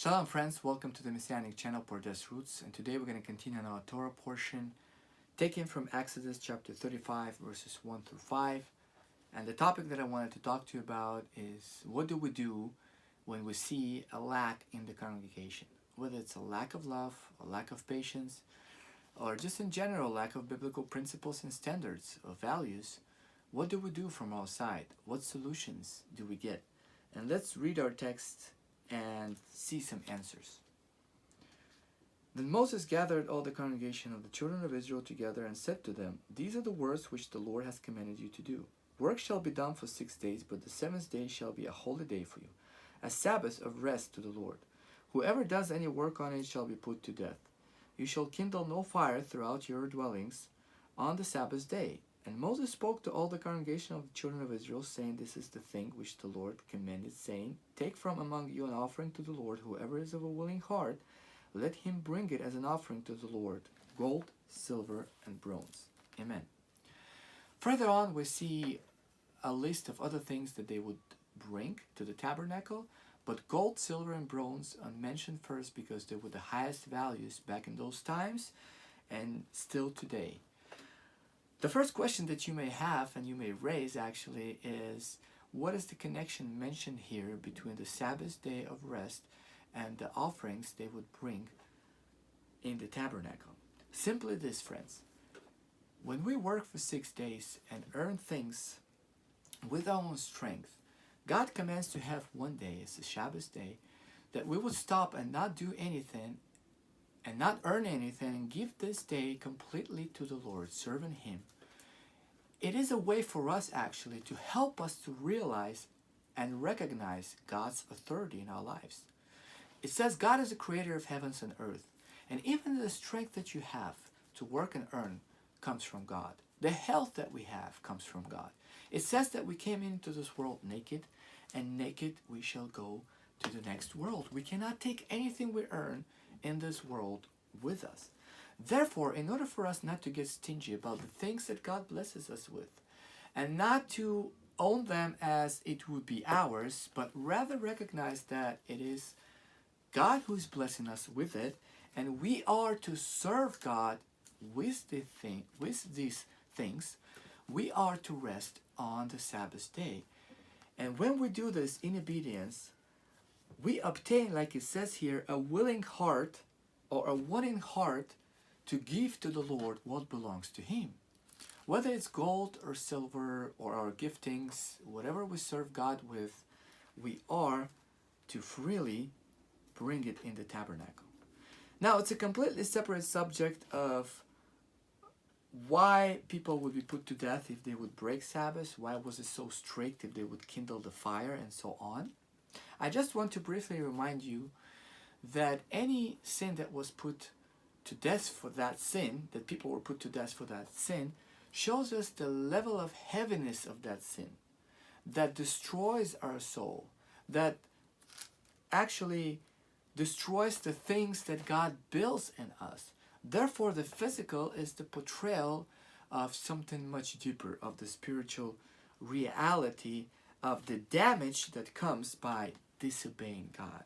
Shalom friends, welcome to the Messianic channel Pardes Roots, and today we're going to continue on our Torah portion taken from Exodus chapter 35 verses 1 through 5. And the topic that I wanted to talk to you about is what do we do when we see a lack in the congregation? Whether it's a lack of love, a lack of patience, or just in general lack of biblical principles and standards or values, what do we do from our side? What solutions do we get? And let's read our text and see some answers. Then Moses gathered all the congregation of the children of Israel together and said to them, "These are the words which the Lord has commanded you to do. Work shall be done for 6 days, but the seventh day shall be a holy day for you, a Sabbath of rest to the Lord. Whoever does any work on it shall be put to death. You shall kindle no fire throughout your dwellings on the Sabbath day." And Moses spoke to all the congregation of the children of Israel, saying, "This is the thing which the Lord commanded, saying, Take from among you an offering to the Lord. Whoever is of a willing heart, let him bring it as an offering to the Lord, gold, silver, and bronze." Amen. Further on, we see a list of other things that they would bring to the tabernacle, but gold, silver, and bronze are mentioned first because they were the highest values back in those times and still today. The first question that you may have and you may raise actually is, what is the connection mentioned here between the Sabbath day of rest and the offerings they would bring in the tabernacle? Simply this, friends. When we work for 6 days and earn things with our own strength, God commands to have one day, it's the Sabbath day, that we would stop and not do anything and not earn anything and give this day completely to the Lord, serving Him. It is a way for us actually to help us to realize and recognize God's authority in our lives. It says God is the creator of heavens and earth, and even the strength that you have to work and earn comes from God. The health that we have comes from God. It says that we came into this world naked, and naked we shall go to the next world. We cannot take anything we earn in this world with us. Therefore, in order for us not to get stingy about the things that God blesses us with, and not to own them as it would be ours, but rather recognize that it is God who is blessing us with it, and we are to serve God with these things, we are to rest on the Sabbath day. And when we do this in obedience, we obtain, like it says here, a willing heart or a wanting heart to give to the Lord what belongs to Him. Whether it's gold or silver or our giftings, whatever we serve God with, we are to freely bring it in the tabernacle. Now, it's a completely separate subject of why people would be put to death if they would break Sabbath, why was it so strict if they would kindle the fire, and so on. I just want to briefly remind you that any sin that was put to death for that sin, that people were put to death for that sin, shows us the level of heaviness of that sin that destroys our soul, that actually destroys the things that God builds in us. Therefore, the physical is the portrayal of something much deeper, of the spiritual reality of the damage that comes by disobeying God.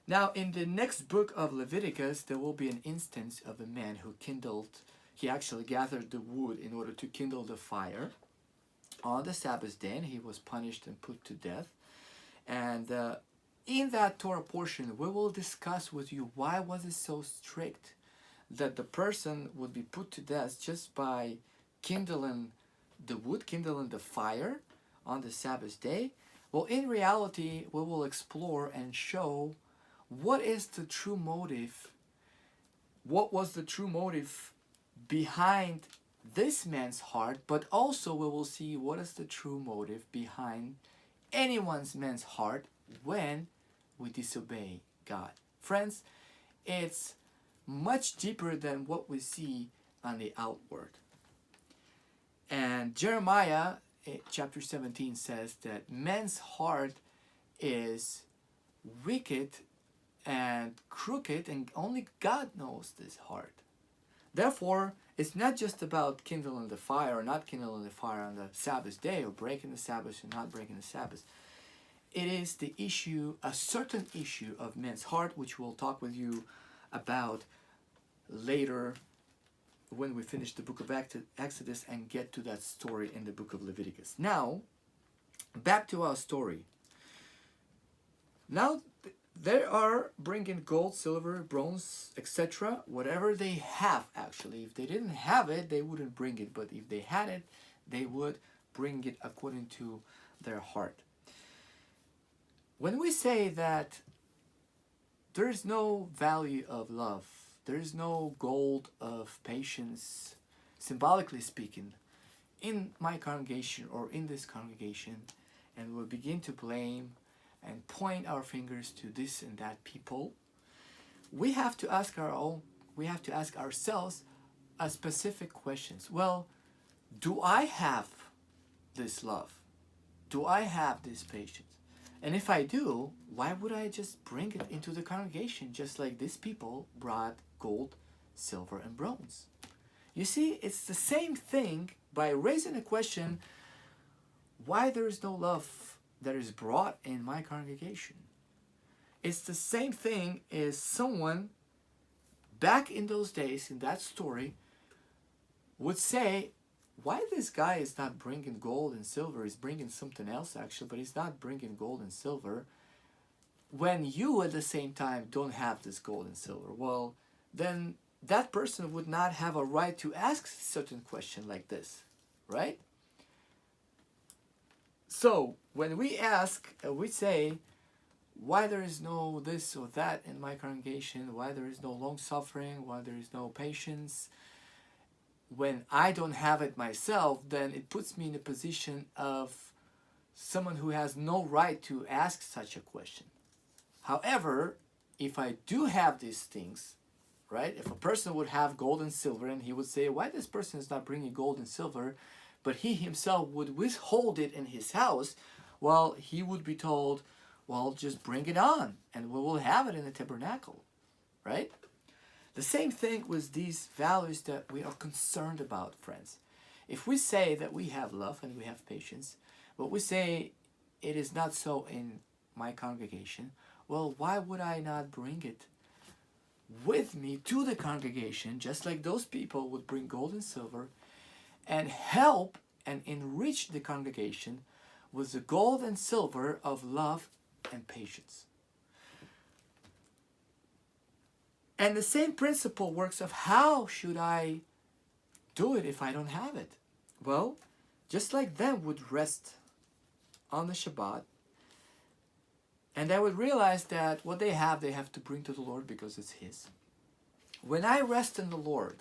Now, in the next book of Leviticus, there will be an instance of a man who he actually gathered the wood in order to kindle the fire on the Sabbath day, and he was punished and put to death. And in that Torah portion, we will discuss with you why was it so strict that the person would be put to death just by kindling the wood, kindling the fire on the Sabbath day. Well, in reality, we will explore and show what is the true motive, what was the true motive behind this man's heart, but also we will see what is the true motive behind man's heart when we disobey God. Friends, it's much deeper than what we see on the outward. And Jeremiah chapter 17 says that man's heart is wicked and crooked, and only God knows this heart. Therefore, it's not just about kindling the fire or not kindling the fire on the Sabbath day, or breaking the Sabbath or not breaking the Sabbath. it is the issue, a certain issue of man's heart, which we'll talk with you about later when we finish the book of Exodus and get to that story in the book of Leviticus. Now, back to our story. Now, they are bringing gold, silver, bronze, etc. Whatever they have, actually. If they didn't have it, they wouldn't bring it. But if they had it, they would bring it according to their heart. When we say that there is no value of love, there is no gold of patience, symbolically speaking, in my congregation or in this congregation, and we'll begin to blame and point our fingers to this and that people, we have to ask ourselves a specific questions. Well, do I have this love? Do I have this patience? And if I do, why would I just bring it into the congregation just like these people brought gold, silver, and bronze? You see, it's the same thing by raising a question, why there is no love that is brought in my congregation. It's the same thing as someone back in those days, in that story, would say, why this guy is not bringing gold and silver, he's bringing something else actually, but he's not bringing gold and silver, when you at the same time don't have this gold and silver. Well, then that person would not have a right to ask certain question like this, right? So when we ask, we say, why there is no this or that in my congregation, why there is no long suffering, why there is no patience, when I don't have it myself, then it puts me in a position of someone who has no right to ask such a question. However, if I do have these things, right? If a person would have gold and silver and he would say, why this person is not bringing gold and silver, but he himself would withhold it in his house, well, he would be told, well, just bring it on and we will have it in the tabernacle, right? The same thing with these values that we are concerned about, friends. If we say that we have love and we have patience, but we say it is not so in my congregation, well, why would I not bring it with me to the congregation, just like those people would bring gold and silver, and help and enrich the congregation with the gold and silver of love and patience? And the same principle works of how should I do it if I don't have it? Well, just like them would rest on the Shabbat, and they would realize that what they have to bring to the Lord because it's His. When I rest in the Lord,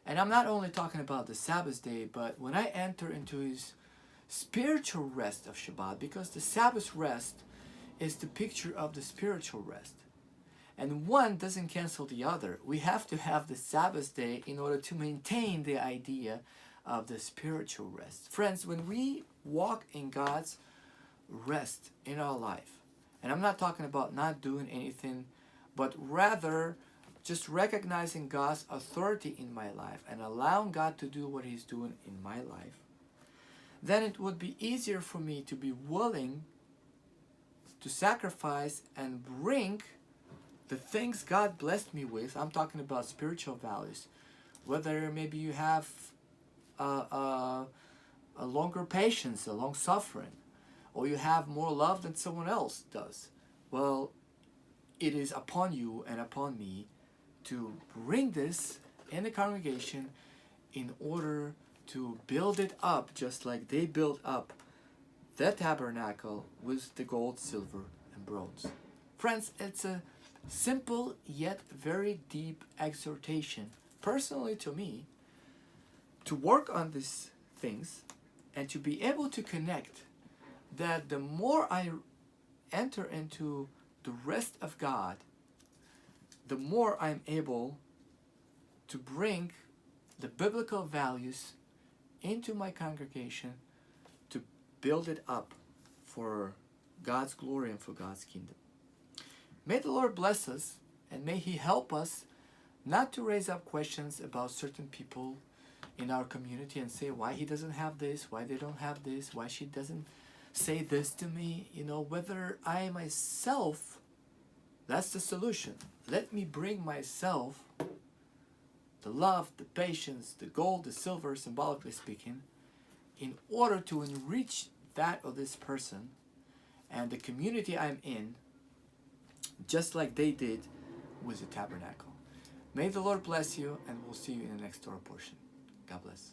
and I'm not only talking about the Sabbath day, but when I enter into His spiritual rest of Shabbat, because the Sabbath rest is the picture of the spiritual rest. And one doesn't cancel the other. We have to have the Sabbath day in order to maintain the idea of the spiritual rest. Friends, when we walk in God's rest in our life, and I'm not talking about not doing anything, but rather just recognizing God's authority in my life and allowing God to do what He's doing in my life, then it would be easier for me to be willing to sacrifice and bring the things God blessed me with. I'm talking about spiritual values. Whether maybe you have a longer patience, a long suffering, or you have more love than someone else does. Well, it is upon you and upon me to bring this in the congregation in order to build it up just like they built up the tabernacle with the gold, silver, and bronze. Friends, it's a simple yet very deep exhortation, personally to me, to work on these things and to be able to connect that the more I enter into the rest of God, the more I'm able to bring the biblical values into my congregation to build it up for God's glory and for God's kingdom. May the Lord bless us, and may He help us not to raise up questions about certain people in our community and say why he doesn't have this, why they don't have this, why she doesn't say this to me, whether I myself, that's the solution. Let me bring myself the love, the patience, the gold, the silver, symbolically speaking, in order to enrich that of this person and the community I'm in, just like they did with the tabernacle. May the Lord bless you, and we'll see you in the next Torah portion. God bless.